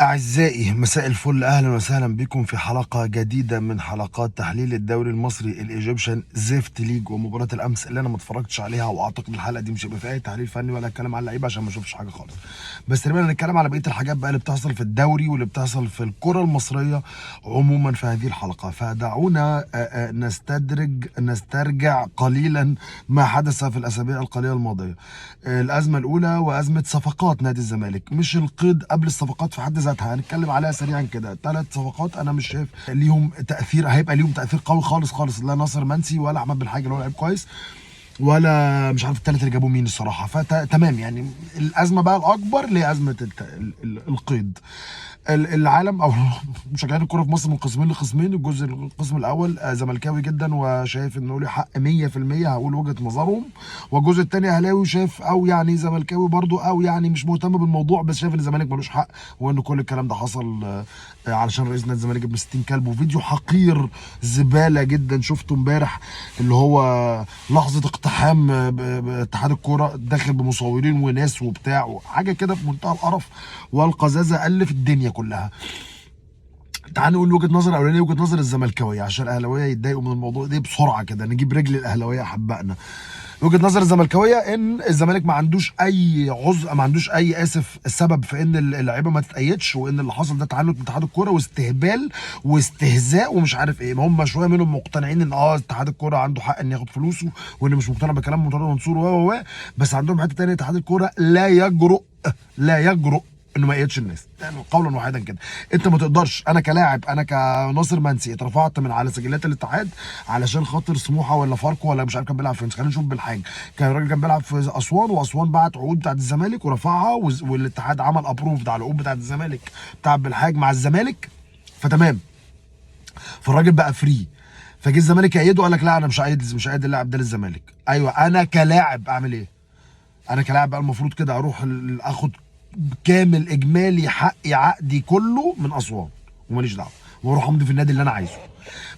أعزائي مساء الفل، أهلا وسهلا بكم في حلقة جديدة من حلقات تحليل الدوري المصري الإيجيبشن زفت ليج ومباراة الأمس اللي أنا ما اتفرجتش عليها، وأعتقد الحلقة دي مش هيبقى فيها أي تحليل فني ولا هتكلم على اللعيبة عشان ما أشوفش حاجة خالص. بس تقريبا هنتكلم على بقية الحاجات بقى اللي بتحصل في الدوري واللي بتحصل في الكرة المصرية عموما في هذه الحلقة. فدعونا نسترجع قليلا ما حدث في الأسابيع القليلة الماضية. الأزمة الأولى وأزمة صفقات نادي الزمالك، مش القيد قبل الصفقات في حد ذاتها، هنتكلم عليها سريعا كده. 3 صفقات انا مش شايف ليهم تاثير، هيبقى ليهم تاثير قوي خالص خالص، لا ناصر منسي ولا احمد بالحاج اللي هو لعيب كويس، ولا مش عارف الثالث اللي جابوه مين الصراحه. فتمام يعني الازمه بقى الاكبر اللي هي ازمه القيد. العالم او مشجعين الكوره في مصر منقسمين لقسمين. القسم الاول زملكاوي جدا وشايف انه له حق 100%، هقول وجهه نظرهم. والجزء الثاني اهلاوي شايف او يعني زملكاوي برضو او يعني مش مهتم بالموضوع بس شايف ان الزمالك ملوش حق، وان كل الكلام ده حصل علشان رئيس نادي الزمالك ابن 60 كلب. وفيديو حقير زباله جدا شفته امبارح، اللي هو لحظه اقتحام اتحاد الكوره داخل بمصورين وناس وبتاع وحاجه كده في منتهى القرف والقزازه الف الدنيا كلها. تعال نقول وجهه نظر اولانيه، وجهه نظر الزملكاويه عشان الاهلاويه يتضايقوا من الموضوع ده بسرعه كده، نجيب رجل الاهلاويه حبقنا. وجهه نظر الزملكاويه ان الزمالك ما عندوش اي عذر، ما عندوش اي سبب في ان اللعيبه ما تتأيدش، وان اللي حصل ده تعنت من اتحاد الكوره واستهبال واستهزاء ومش عارف ايه. ما هم شويه منهم مقتنعين ان اتحاد الكوره عنده حق ان ياخد فلوسه، وان مش مقتنع بكلام مرتضى منصور بس عندهم حته ثانيه، اتحاد الكوره لا يجرؤ انه ما يقيدش الناس يعني قولا واحدا كده. انت ما تقدرش، انا كلاعب، انا كناصر منسي اترفعت من على سجلات الاتحاد علشان خاطر سموحه ولا فاركو ولا مش عارف كان بيلعب فين، خلينا نشوف بالحاجه. كان الراجل كان بيلعب في اسوان، واسوان بعت عقود بتاعت الزمالك ورفعها، والاتحاد عمل ابروف على العقود بتاعت الزمالك بتاع بالحاج مع الزمالك، فتمام. فالراجل بقى فري. فجه الزمالك يأيده، قال لك لا انا مش هأيد اللاعب ده للزمالك. ايوه انا كلاعب اعمل ايه؟ انا كلاعب بقى المفروض كده اروح اخد كامل اجمالي حقي عقدي كله من اسوان وماليش دعوه، واروح امضي في النادي اللي انا عايزه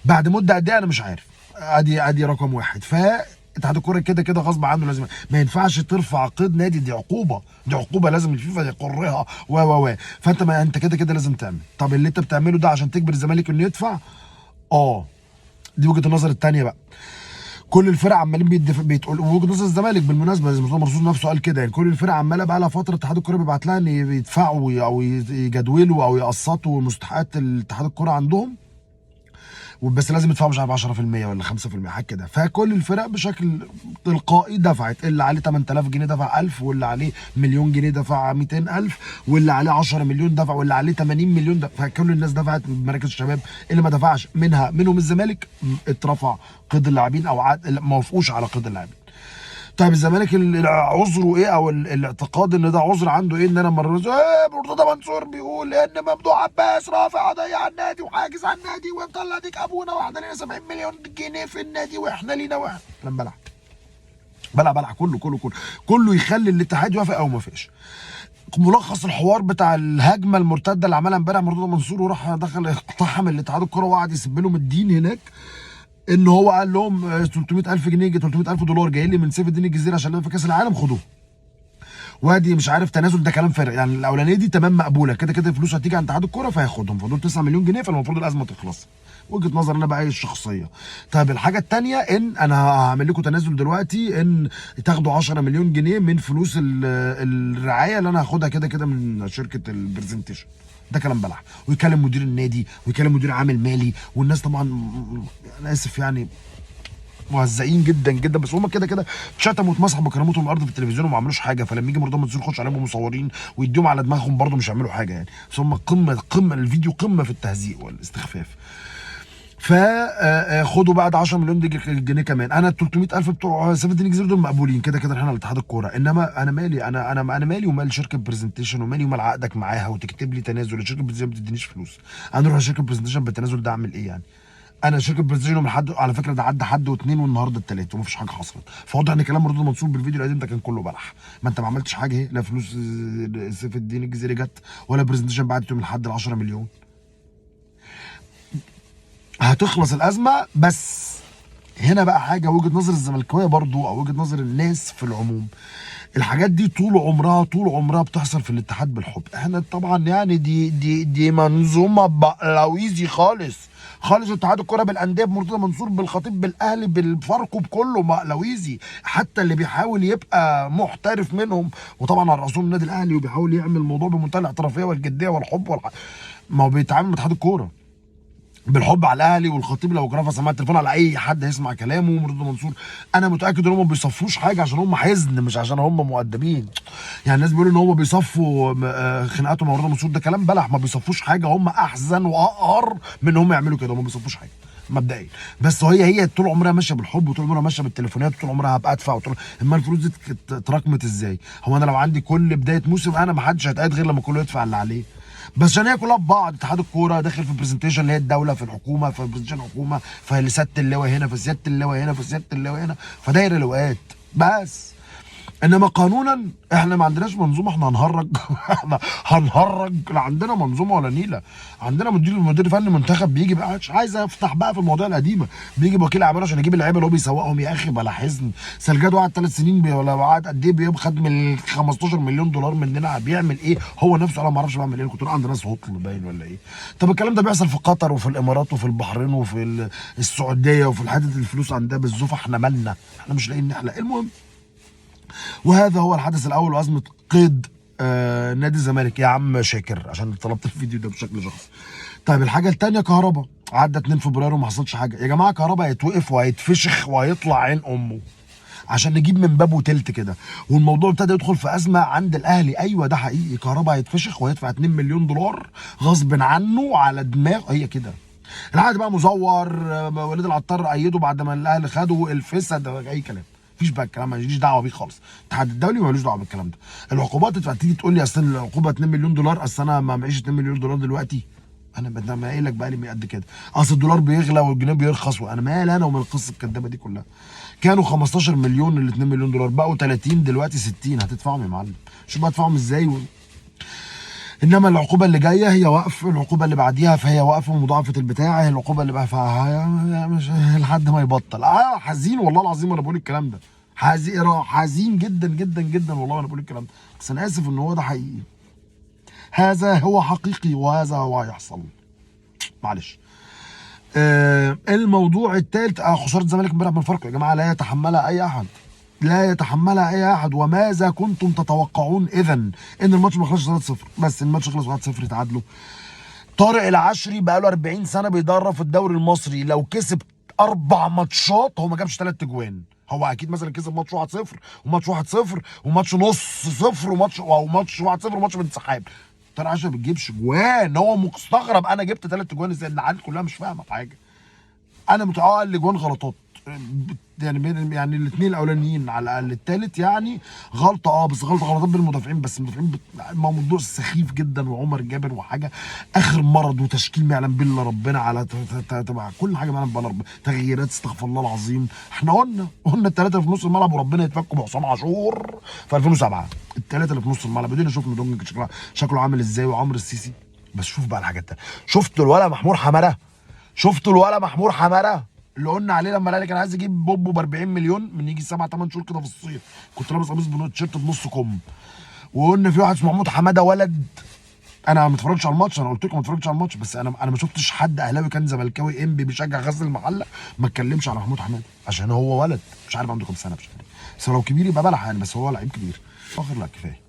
بعد مده قد ايه انا مش عارف. ادي رقم واحد. اتحاد الكوره كده كده غصب عنه لازم، ما ينفعش ترفع قيد نادي، دي عقوبه لازم الفيفا يقرها فانت ما انت كده كده لازم تعمل. طب اللي انت بتعمله ده عشان تجبر الزمالك انه يدفع؟ دي وجهه النظر الثانيه بقى. كل الفرق عمالين بتقول وجهه نظر الزمالك بالمناسبه، زي ما مرسول نفسه قال كده، يعني كل الفرق عماله بقى لها فتره اتحاد الكوره بيبعت لها ان يدفعوا او يجدولوا او يقسطوا مستحقات الاتحاد الكوره عندهم، وبس لازم يدفعوا مش عارف 10% ولا 5% حاجه كده. فكل الفرق بشكل تلقائي دفعت، اللي عليه 8000 جنيه دفع 1000، واللي عليه مليون جنيه دفع 200000، واللي عليه 10 مليون دفع، واللي عليه 80 مليون دفع. فكل الناس دفعت بمراكز الشباب. اللي ما دفعش منهم الزمالك اترفع قيد اللاعبين او ما وافقوش على قيد اللاعبين. طيب الزمالك عذره ايه او الاعتقاد ان ده عذر عنده ايه؟ ان انا مرتضى منصور بيقول ان ممدوح عباس رافع قضيه على النادي وحاجز على النادي ومطلع ديك ابونا واحنا لينا 70 مليون جنيه في النادي واحنا لينا واحد. لما بلع كله يخلي الاتحاد يوافق او ما يوافقش. ملخص الحوار بتاع الهجمه المرتده اللي عملها امبارح مرتضى منصور، وراح دخل اقتحم الاتحاد الكوره وقعد يسب لهم الدين هناك، ان هو قال لهم 300000 جنيه 300000 دولار جاي لي من سيف الدين الجزيري عشان في كاس العالم خدوه. وادي مش عارف تنازل، ده كلام فارغ يعني. الاولانيه دي تمام مقبوله، كده كده الفلوس هتيجي عند اتحاد الكوره فهياخدهم، فدول 9 مليون جنيه، فالمفروض الازمه تخلص. وجهه نظر انا بقى ايه الشخصيه. طيب الحاجه الثانيه، ان انا هعمل لكم تنازل دلوقتي ان تاخدوا 10 مليون جنيه من فلوس الرعايه اللي انا هاخدها كده كده من شركه البرزنتيشن. ده كلام بلح. ويكلم مدير النادي ويكلم مدير عامل مالي، والناس طبعا انا اسف يعني موزعين جدا جدا، بس هم كده كده اتشتموا واتمسحوا بكرامتهم الارض في التلفزيون وما عملوش حاجه. فلما يجي مرتضى منصور يخش عليهم مصورين ويديهم على دماغهم برضه مش هيعملوا حاجه يعني. بس هم قمه الفيديو قمه في التهزيء والاستخفاف. فخدوا بعد 10 مليون جنيه كمان. انا ال 300000 بتوع سيف الدين الجزيري دول مقبولين كده كده احنا لاتحاد الكوره، انما انا مالي، انا مالي ومال شركه برزنتيشن، ومالي ومال عقدك معاها وتكتب لي تنازل. الشركه برزنتيشن ما بتدينيش فلوس، انا اروح لشركه برزنتيشن بالتنازل ده اعمل ايه يعني؟ انا شركه برزنتيشن من حد على فكره، ده عدى حد واثنين والنهارده الثالث ومفيش حاجه حصلت. فواضح ان كلام مرتضى منصور بالفيديو القديم ده كان كله بلح. ما انت ما عملتش حاجه اهي، لا فلوس سيف الدين الجزيري جت ولا برزنتيشن بعتته من لحد ال 10 مليون. هتخلص الازمه. بس هنا بقى حاجه وجهه نظر الزملكاويه برضو او وجهه نظر الناس في العموم، الحاجات دي طول عمرها بتحصل في الاتحاد بالحب. احنا طبعا يعني دي منظومه بقلاويزي خالص خالص. اتحاد الكره بالانديه بمرتضى منصور بالخطيب بالاهلي بالفاركو بكله بقلاويزي. حتى اللي بيحاول يبقى محترف منهم، وطبعا على راسهم النادي الاهلي، وبيحاول يعمل الموضوع بمنتهى الاحترافيه والجديه والحب ما هو بيتعامل مع اتحاد الكوره بالحب على الاهلي. والخطيب لو رفع سماعه التليفون على اي حد هيسمع كلامه. مرتضى منصور انا متاكد ان هم ما بيصفوش حاجه عشان هم حزن، مش عشان هم مؤدبين. يعني الناس بيقولوا ان هم بيصفوا خناقاتهم مع مرتضى منصور، ده كلام بلح. ما بيصفوش حاجه، هم احزن واقهر من ان هم يعملوا كده. هم ما بيصفوش حاجه مبدئيا. بس هي طول عمرها ماشيه بالحب، وطول عمرها ماشيه بالتليفونات، وطول عمرها هبقى ادفع. اما الفلوس دي اتراكمت ازاي؟ هو انا لو عندي كل بدايه موسم انا ما حدش هيتقعد غير لما كله يدفع اللي عليه. بس عشان هي كلها ببعض. اتحاد الكوره داخل في برزنتيشن اللي هي الدوله في الحكومه، في برزنتيشن الحكومه، فسياده اللواء هنا، فسياده اللواء هنا، فسياده اللواء هنا، فداير لواءات بس. انما قانونا احنا ما عندناش منظومه. احنا هنهرج احنا هنهرج. لا عندنا منظومه ولا نيله. عندنا مدير فني منتخب بيجي بقى مش عايز افتح بقى في المواضيع القديمه. بيجي بوكيل اعمال عشان يجيب اللعيبه اللي هو بيسوقهم. يا اخي بلا حزن. سلجادو قعد 3 سنين ولا قعد قد ايه خد من 15 مليون دولار مننا. بيعمل ايه هو نفسه؟ انا ما اعرفش بعمل ايه. كنت عند ناس هطل باين ولا ايه. طب الكلام ده بيحصل في قطر وفي الامارات وفي البحرين وفي السعوديه وفي حته الفلوس عندها بالزوفه. احنا مالنا؟ احنا مش لاقيين نحلق. المهم، وهذا هو الحدث الاول وازمه قيد نادي الزمالك يا عم شاكر، عشان طلبت الفيديو ده بشكل شخصي. طيب الحاجه الثانيه، كهربا عدى 2 فبراير وما حصلش حاجه. يا جماعه كهربا هيتوقف وهيتفشخ وهيطلع عين امه عشان نجيب من بابه تلت كده. والموضوع ابتدى يدخل في ازمه عند الاهلي. ايوه ده حقيقي. كهربا هيتفشخ وهيدفع 2 مليون دولار غصب عنه على دماغه. هي كده. العقد بقى مزور. وليد العطار ايده بعد ما الاهلي خده. الفسا ده اي كلام. مفيش بقى الكلام، ماليش دعوه بيه خالص. الاتحاد الدولي مالوش دعوه بالكلام ده. العقوبات تيجي تقول لي اصل العقوبه 2 مليون دولار، اصل انا ما معيش 2 مليون دولار دلوقتي. انا قايل لك بقى لي قد كده. اصل الدولار بيغلى والجنيه بيرخص، وانا مالي انا ومن القصه الكدابه دي كلها. كانوا 15 مليون ال 2 مليون دولار، بقوا 30 دلوقتي 60. هتدفعهم يا معلم. شوف بقى هتدفعهم ازاي انما العقوبه اللي جايه هي وقف. العقوبه اللي بعديها فهي وقف ومضاعفه البتاع. العقوبه اللي بقى فيها مش لحد ما يبطل. حزين والله العظيم وانا بقول الكلام ده. حزين جدا جدا جدا والله وانا بقول الكلام ده. بس انا اسف ان هو ده حقيقي. هذا هو حقيقي وهذا هو هيحصل. معلش. الموضوع الثالث، خساره الزمالك امبارح من فاركو. يا جماعه لا يتحملها اي احد. لا يتحملها اي احد. وماذا كنتم تتوقعون اذا؟ ان الماتش ما خلصش 3-0 بس. الماتش خلص 1-0 تعادلوا. طارق العشري بقى له 40 سنه بيدرب في الدوري المصري. لو كسب 4 ماتشات هو ما جابش 3 اجوان. هو اكيد مثلا كسب ماتش 1-0 وماتش 1-0 وماتش نص صفر وماتش 1-0 وماتش بانسحاب. طارق العشري ما بتجيبش جوان. هو مستغرب انا جبت 3 جوان ازاي. العيال كلها مش فاهمه في حاجه. انا متعقل جوان غلطات يعني الاثنين الاولانيين على الاقل. الثالث يعني غلطه بس غلطات بين المدافعين. بس المدافعين موضوع سخيف جدا. وعمر جابر وحاجه اخر مرض. وتشكيل ما يعلم به الا ربنا على تبع كل حاجه ما يعلم بها ربنا. تغييرات استغفر الله العظيم. احنا قلنا الثلاثه اللي في نص الملعب وربنا يتفكوا بحسام عاشور في 2007. الثلاثه اللي في نص الملعب بدينا شفنا دومينيك شكله عامل ازاي وعمرو السيسي. بس شوف بقى الحاجات ده. شفتوا الولا محمود حماده؟ اللي قلنا عليه لما الاهلي كان عايز يجيب بوبو ب 40 مليون من يجي 7 8 شهور كده في الصيف. كنت لابس قميص تيشيرت بنص كم. وقلنا في واحد اسمه محمود حماده ولد. انا ما اتفرجتش على الماتش. انا قلت لكم ما اتفرجتش على الماتش. بس انا ما شفتش حد اهلاوي كان زملكاوي انبي بيشجع غزل المحله ما اتكلمش على محمود حماده عشان هو ولد. مش عارف عنده كام سنه. مش عارف بس لو كبير يبقى بلح يعني. بس هو لعيب كبير. اخر لا كفايه.